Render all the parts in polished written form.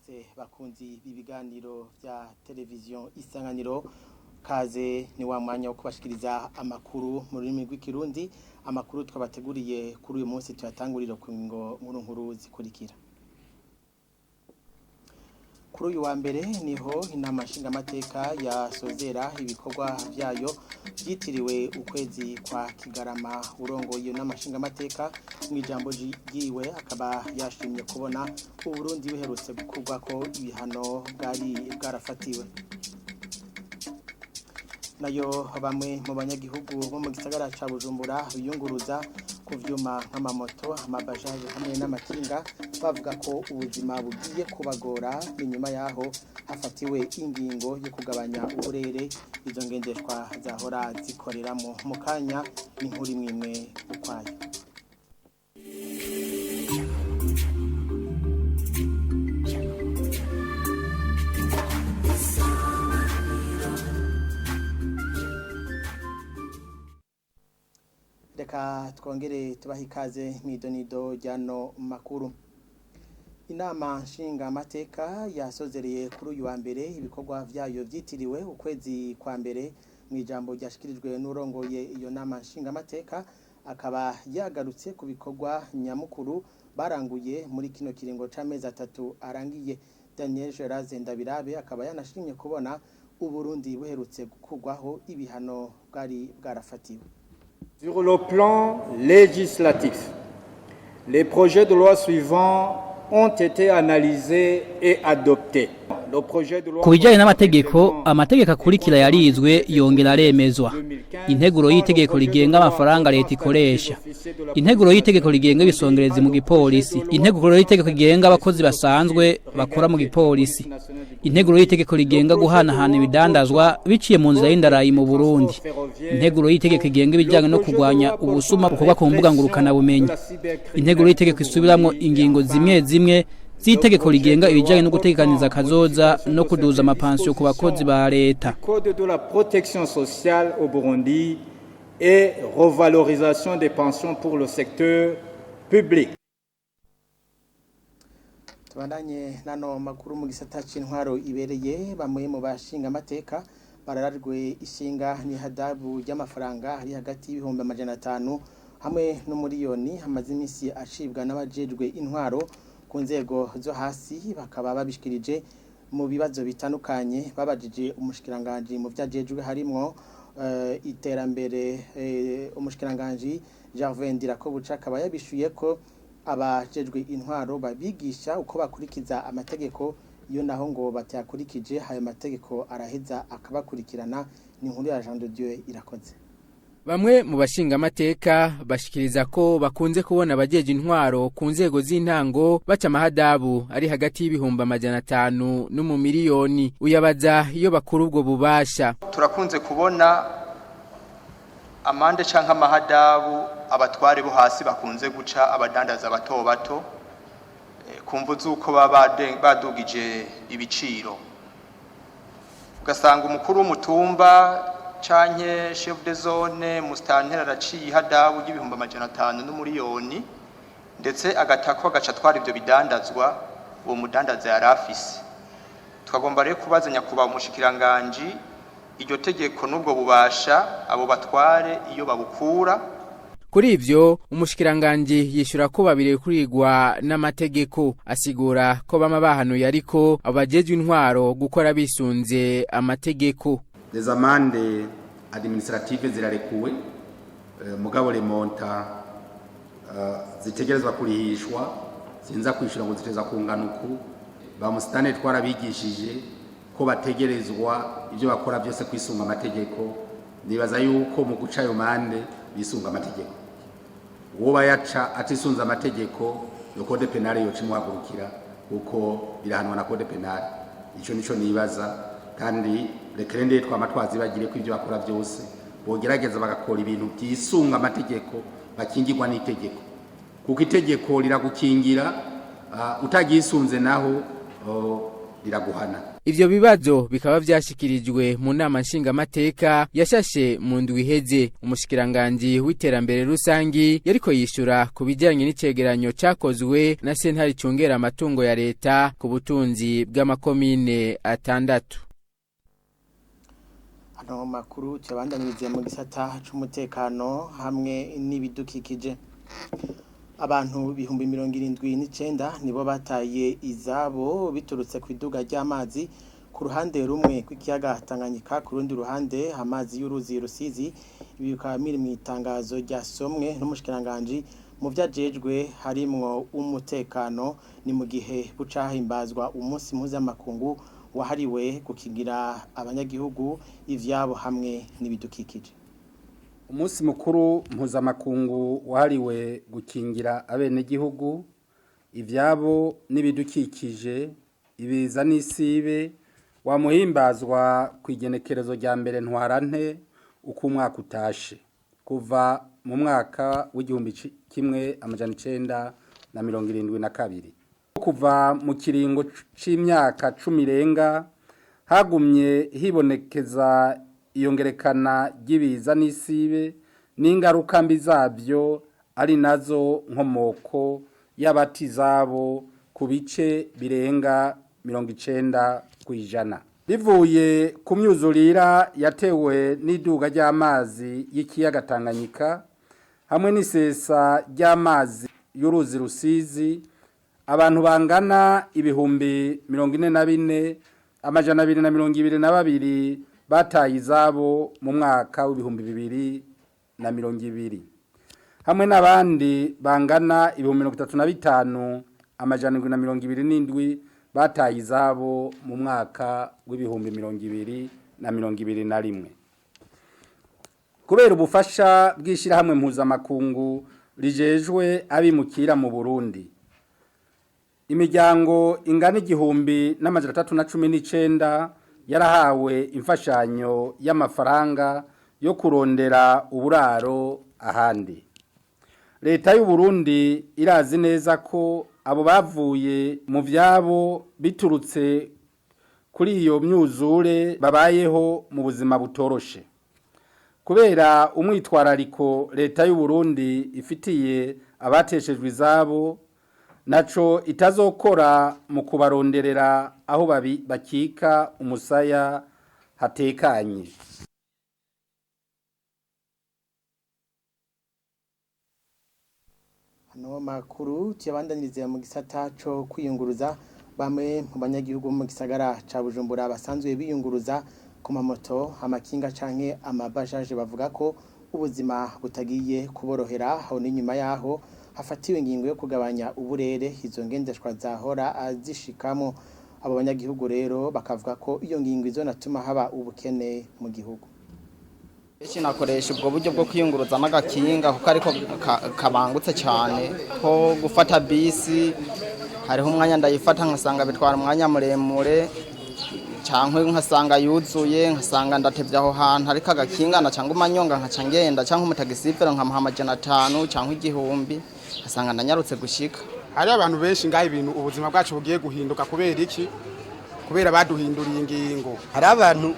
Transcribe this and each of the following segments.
mwese bakunzi b'ibiganiro vya télévision Isanganiro, kaze ni wa mwanya wo kubashikiriza amakuru mu rurimi rw'ikirundi. Amakuru twabateguriye kuri uyu munsi tuyatangurira ku nkuru zikurikira. Kuri uyu wa mbere niho inama nshingamateka yasozera ibikorwa vyayo byitiriwe ukwezi kwa Kigarama. Urongoye iyo nama nshingamateka mu ijambo ryiwe akaba yashimye kubona Uburundi buherutse gukurwa ko ibihano bwarafatiwe. Nayo bamwe mu banyagihugu bo mu gisagara ca Bujumbura biyunguruza ku vyuma nk'amamoto, amabajaje hamwe n'amakinga bavuga ko ubuzima bugiye kubagora. Inyuma yaho hafatiwe ingingo yo kugabanya uburere izo ngendeshwa zahora zikoreramo. Mu kanya n'inkuru imwe ukwayo. Reka twongere tubaha ikaze mw'idonido ryano makuru. Inama nshingamateka yasozereye kuri uyu wa mbere ibikorwa vyayo vyitiriwe ukwezi kwa mbere. Mu ijambo ryashikirijwe n'urongoye iyo nama nshingamateka akaba yagarutse ku bikorwa nyamukuru baranguye muri kino kiringo c'amezi 3 arangiye. Daniel Geraze Ndabirabe akaba yanashimye kubona Uburundi buherutse gukurwaho ibihano bwarafatiwe. Sur le plan législatif, les projets de loi suivants ont été analysés et adoptés. Ku bijyanye n'amategeko, amategeko akurikira yarizwe yongera aremezwa. Integuro y'itegeko rigenga amafaranga leta ikoresha, integuro y'itegeko rigenga ibisongerezi mu gipolisi, integuro y'itegeko rigenga abakozi basanzwe bakora mu gipolisi, integuro y'itegeko rigenga guhanahana ibidandazwa biciye mu nzira y'indarayi mu Burundi, integuro y'itegeko rigenga ibijyanye no kurwanya ubusuma bukorwa ku mbuga ngurukana bumenyi, integuro y'itegeko isubiramwo ingingo zimwe zimwe z'itegeko rigenga ibijyanye no gutekaniza kazoza no kuduza amapansiyo ku bakozi ba leta. Code de la protection sociale au Burundi et revalorisation des pensions pour le secteur public. Tubandanye nano makuru mu gisata c'intwaro ibereye. Bamwe mu bashinga amateka barararwe ishinga n'ihadabu ry'amafaranga ari hagati y'ibihumbi 500 hamwe n'umuriyoni hamaze imisi acibwa n'abajejwe intwaro ku nzego zo hasi. Bakaba babishikirije mu bibazo bitandukanye babajije umushikiranganje mu vyajejwe harimwo iterambere. Umushikiranganje Gervais Ndirakobuca akaba yabishuye ko abajejwe intwaro babigisha uko bakurikiza amategeko, iyo naho ngo batakurikije ayo mategeko araheza akabakurikirana. Ni inkuru ya Jean de Dieu Irakoze. Bamwe mu bashinga amateka bashikiriza ko bakunze kubona abajeje intwaro ku nzego z'intango baca amahadabu ari hagati y'ibihumbi 500 no mu miliyoni. Uyabaza iyo bakuru ubwo bubasha. Turakunze kubona amande canka amahadabu abatware bo hasi bakunze guca abadandaza bato bato kumvuza uko badugije ibiciro. Ugasanga umukuru w'umutumba canke chef de zone mustantera araciye hadabu y'ibihumbi 500 n'umuriyoni, ndetse agatako agaca twara ivyo bidandazwa uwo mudandaza yarafise. Twagomba rero kubazanya kuba umushikiranganje iryo tegeko n'ubwo bubasha abo batware iyo babukura. Kuri ivyo umushikiranganje yishura ko babire kurigwa n'amategeko, asigura ko bama bahanuye ariko abajejwe intwaro gukora bisunze amategeko. Les amendes administratives zirarekuwe, mugabo le monta zitegerezwa kurihishwa sinza kwishura ngo ziteza kunganuku. Ba mustane twarabigishije ko bategerezwa ivyo bakora byose kwisunga amategeko. Nibaza yuko mu guca ayo mande bisunga amategeko. Uwo bayaca atisunza amategeko yo code penale yo cimwagurukira uko birahanwa na code penale. Ico nico nibaza, kandi rekerende twamatwazi bagire ko ivyo bakora byose bogerageza bagakora ibintu byisunga amategeko, bakingirwa n'itegeko, kuko itegeko liragukingira utagisunze naho liraguhana. Ivyo bibazo bikaba vyashikirijwe mu nama nshingamateka yashashe mu ndwi iheze. Umushikiranganje w'iterambere rusangi yariko yishura ku bijanye n'icegeranyo cakozwe na sentare cungera amatungo ya leta ku butunzi bw'amakomine 6. Ano makuru cyabandaniriza mu gisata c'umutekano hamwe n'ibidukikije. Abantu bihumbi 79 nibo bataye izabo biturutse ku iduga ry'amazi ku ruhande rumwe kw'ikiyaga Tanganyika, ku rundi ruhande amazi y'uruzi Rusizi. Ibi bikaba biri mu itangazo ryasomwe n'umushikiranganje mu vyajejwe harimwo umutekano. Ni mu gihe bucahimbazwa umunsi mpuzamakungu wahariwe gukingira abanyagihugu ivyabo hamwe n'ibidukikije. Umunsi mukuru mpuzamakungu wahariwe gukingira abenegihugu ivyabo n'ibidukikije ibiza n'isibe wamuhimbazwa ku igenekerezo rya mbere ntwarante uko umwaka utashe kuva mu mwaka w'1972 kuva mu kiringo c'imyaka 10 irenga hagumye hibonekeza iyongerekana ry'ibiza n'isibe n'ingaruka mbi zabyo ari nazo nkomoko y'abatizabo ku bice birenga 90%. Bivuye ku myuzurira yatewe n'iduga ry'amazi y'ikiyaga Tanganyika hamwe n'isesa ry'amazi y'uruzi Rusizi, abantu bangana ibihumbi 44,222 bataye izabo mu mwaka w'ibihumbi 2020 hamwe n'abandi bangana ibihumbi 35,727 bataye izabo mu mwaka w'ibihumbi 2021. Kubera ubufasha bw'ishirahamwe mpuzamakungu rijejwe abimukira mu Burundi, imiryango ingana 1,319 yarahawe imfashanyo y'amafaranga yo kurondera uburaro ahandi. Leta y'u Burundi irazi neza ko abo bavuye mu vyabo biturutse kuri iyo myuzure babayeho mu buzima butoroshe. Kubera umwitwarariko leta y'u Burundi ifitiye abateshejwe izabo, naco itazokora mu kubaronderera aho bakika umusaya hatekanye. Ano makuru cyabandaniriza mu gisata cyo kwiyunguruza. Bamwe mu banyagihugu mu gisagara ca Bujumbura basanzwe biyunguruza ku mamoto, amakinga canke amabajaje bavuga ko ubuzima butagiye kuborohera. Aho ni nyuma yaho hafatiwe ingingo yo kugabanya uburere izo ngendeshwa zahora azishikamo. Abo banyagihugu rero bakavuga ko iyo ngingo izonatuma haba ubukene mu gihugu. Iki nakoresha ubwo buryo bwo kwiyunguruza n'agakinga kuko ariko kabangutse cyane ko gufata bisi. Hariho umwanya ndayifata nkasanga bitwara umwanya muremure cyangwa nkasanga yuzuye, nkasanga ndatevye aho hantu ariko agakinga na cyangwa umanyonga nkaca ngenda cyangwa umutagisifero nkamuha 500 cyangwa 1000 nkasanga ndanyarutse gushika. Hari abantu benshi ngaho ibintu ubuzima bwacu bugiye guhinduka kubera iki? Kubera baduhinduriye ingingo. Hari abantu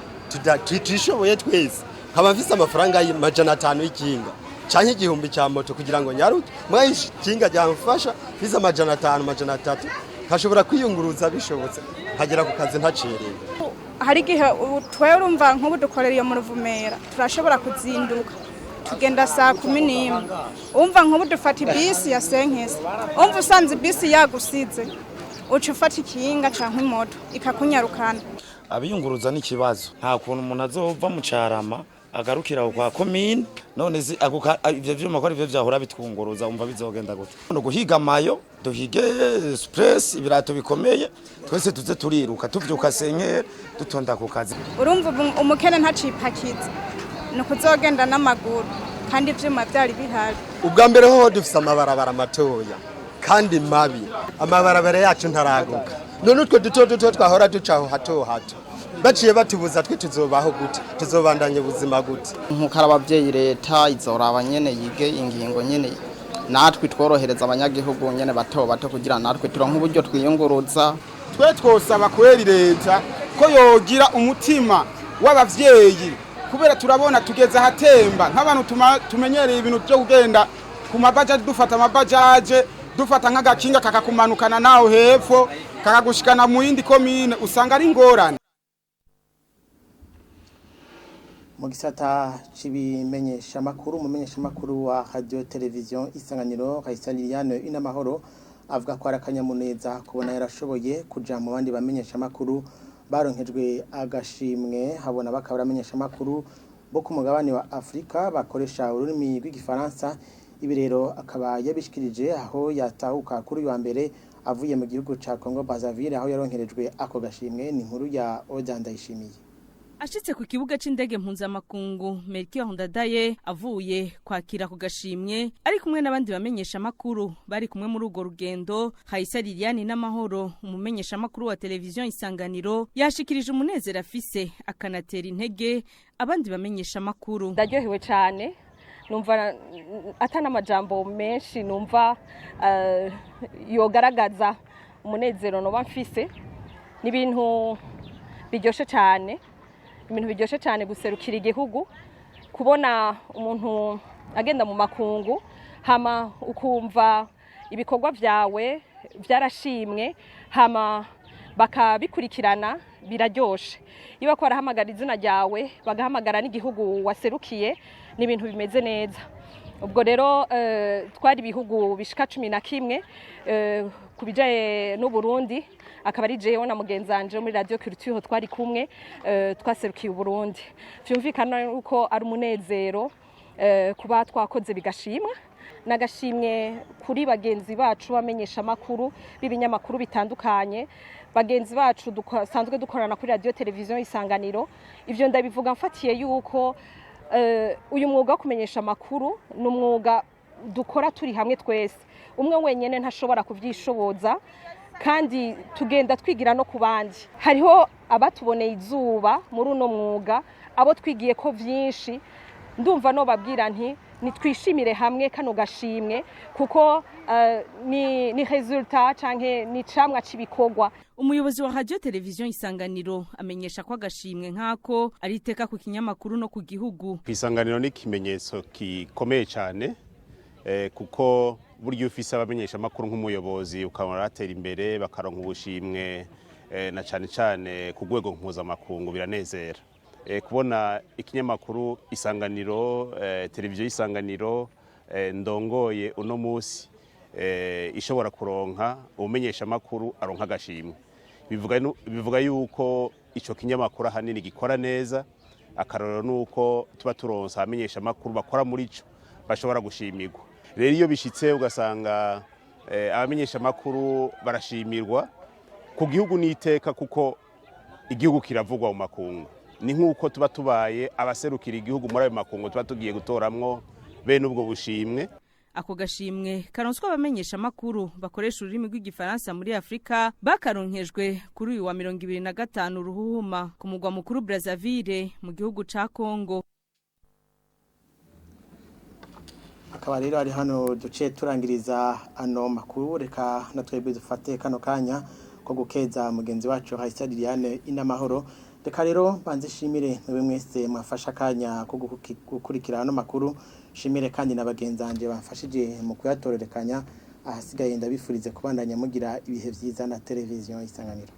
tutishoboye twese nkaba mfise amafaranga y'500 y'ikinga canke 1000 cya moto kugira ngo nyaruke mwayishi kinga ryamfasha biza 500 hashobora kwiyunguruza bishobotse hagera ku kazi ntacereye. Hari gihe twe urumva nk'ubu dukorera iyo mu Ruvumera turashobora kuzinduka tugenda saa 11 umva nk'ubu dufata bisi ya senkese umva usanze bisi yagusize uca ufata ikinga canke imoto ikakunyarukana. Abiyunguruza ni kibazo, nta kuntu umuntu azova mu Carama agarukira kwa komine none ivyo vyuma ko ari byo vyahora bitwunguruza umva bizogenda gute? No guhiga mayo duhige express ibirato bikomeye twese tuze turiruka tuvyuka senkere dutonda ku kazi. Urumva umukene ntacipakiza no kuzogenda n'amaguru kandi ivyuma byari bihari. Ubwa mbere ho dufise amabarabara matoya kandi mabi, amabarabara yacu ntaraguka. None utwo duto twahora ducaho hato baciye batubuza twe tuzobaho gute, tuzobandanye ubuzima gute? Nk'uko abavyeyi leta izoraba nyene yige ingingo nyene natwe tworohereza abanyagihugu nyene bato kugira natwe turonke uburyo twiyunguruza. Twe twosaba kweri leta ko yogira umutima w'abavyeyi kubera turabona tugeze ahatemba nk'abantu tumenyereye ibintu byo kugenda ku mabajaje dufata amabajaje dufata nk'agakinga kakakumanukana naho hepfo kakagushikana mu yindi komine usanga ari ngorane. Mu gisata cibimenyesha makuru umumenyesha makuru wa radio télévision Isanganiro Liliane Inamahoro avuga ko arakanyamuneza kubona yarashoboye kuja mu bandi bamenyesha makuru baronkejwe agashimwe habona bakabara amenyesha makuru bo ku mugabane wa Afrika bakoresha ururimi rw'igifaransa. Ibi rero akaba yabishikirije aho yatahuka kuri wa mbere avuye mu gihugu ca Congo Brazzaville aho yaronkerejwe ako gashimwe. Ni inkuru ya Oda Ndayishimiye. Ashitse ku kibuga c'indege mpuzamakungu Melchior Ndadaye avuye kwakira ku gashimwe ari kumwe n'abandi bamenyesha makuru bari kumwe muri ugo rugendo. Haisa Liliane N'amahoro umumenyesha makuru wa television Isanganiro yashikirije umunezero afise akanatera intege abandi bamenyesha makuru. Ndaryohewe cyane numva atana amajambo menshi numva yogaragaza umunezero no bamfise ni ibintu biryoshe cyane. Ibintu biryoshe cyane guserukira igihugu kubona umuntu agenda mu makungu hama ukumva ibikorwa vyawe vyarashimwe hama bakabikurikirana biraryoshe. Iyo bako barahamagara izina ryawe bagahamagara n'igihugu waserukiye ni ibintu bimeze neza. Ubwo rero twari ibihugu bishika 11 kubijaye n'u Burundi akaba ari jewe na mugenzanje muri radio Kurikira twari kumwe twaserukiye u Burundi. Vyumvikana uko ari umunezero kuba twakoze bigashimwa nagashimwe kuri bagenzi bacu bamenyesha makuru b'ibinyamakuru bitandukanye bagenzi bacu dusanzwe dukorana kuri radio television Isanganiro. Ivyo ndabivuga mfatiye yuko uyu mwuga wo kumenyesha makuru n'umwuga dukora turi hamwe twese. Umwe wenyene ntashobora kuvyishoboza kandi tugenda twigira no kubandi. Hariho abatuboneye izuba muri uno mwuga abo twigiye ko vyinshi. Ndumva no babwira nti nitwishimire hamwe kano gashimwe kuko ni resultat canke ni camwa cibikogwa. Umuyobozi wa radio television Isanganiro amenyesha ko agashimwe nkako ariteka ku kinyamakuru no ku gihugu. Isanganiro ni kimenyetso gikomeye cyane kuko buryo ufise abamenyesha makuru nk'umuyobozi ukabona ratera imbere bakaronka ubushimwe na cyane ku rwego mpuzamakungu biranezera. Kubona ikinyamakuru Isanganiro televiziyo Isanganiro ndongoye uno musi ishobora kuronka umenyesha makuru aronka agashimwe bivuga yuko ico kinyamakuru hanini gikora neza. Akaroro nuko tuba turonsa amenyesha makuru bakora muri ico bashobora gushimirwa. Rero iyo bishitse ugasanga abamenyesha makuru barashimirwa ku gihugu niteka kuko igihugu kiravugwa mu makungu. Ni nkuko tuba tubaye abaserukira igihugu muri ayo makungu tuba tugiye gutoramwo bene ubwo bushimwe. Ako gashimwe karonswa abamenyesha makuru bakoresha ururimi rw'igifaransa muri Afrika bakaronkejwe kuri uyu wa 25 ruhuhuma ku mugwa mukuru Brazzaville mu gihugu ca Congo. Akaba rero ari hano duce turangiriza ano makuru. Reka natwebwe dufate kano kanya ko gukeza mugenzi wacu Haisa Liliane Inamahoro. Reka rero banzishimire mwe mwese mwafasha kanya ko gukurikira ano makuru. Shimire kandi nabagenzanje bamfashije mu kuyatorerekanya. Ahasigaye ndabifurize kubandanya mugira ibihe vyiza na television Isanganiro.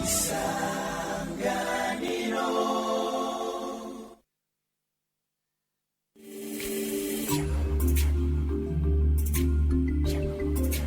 Isanganiro.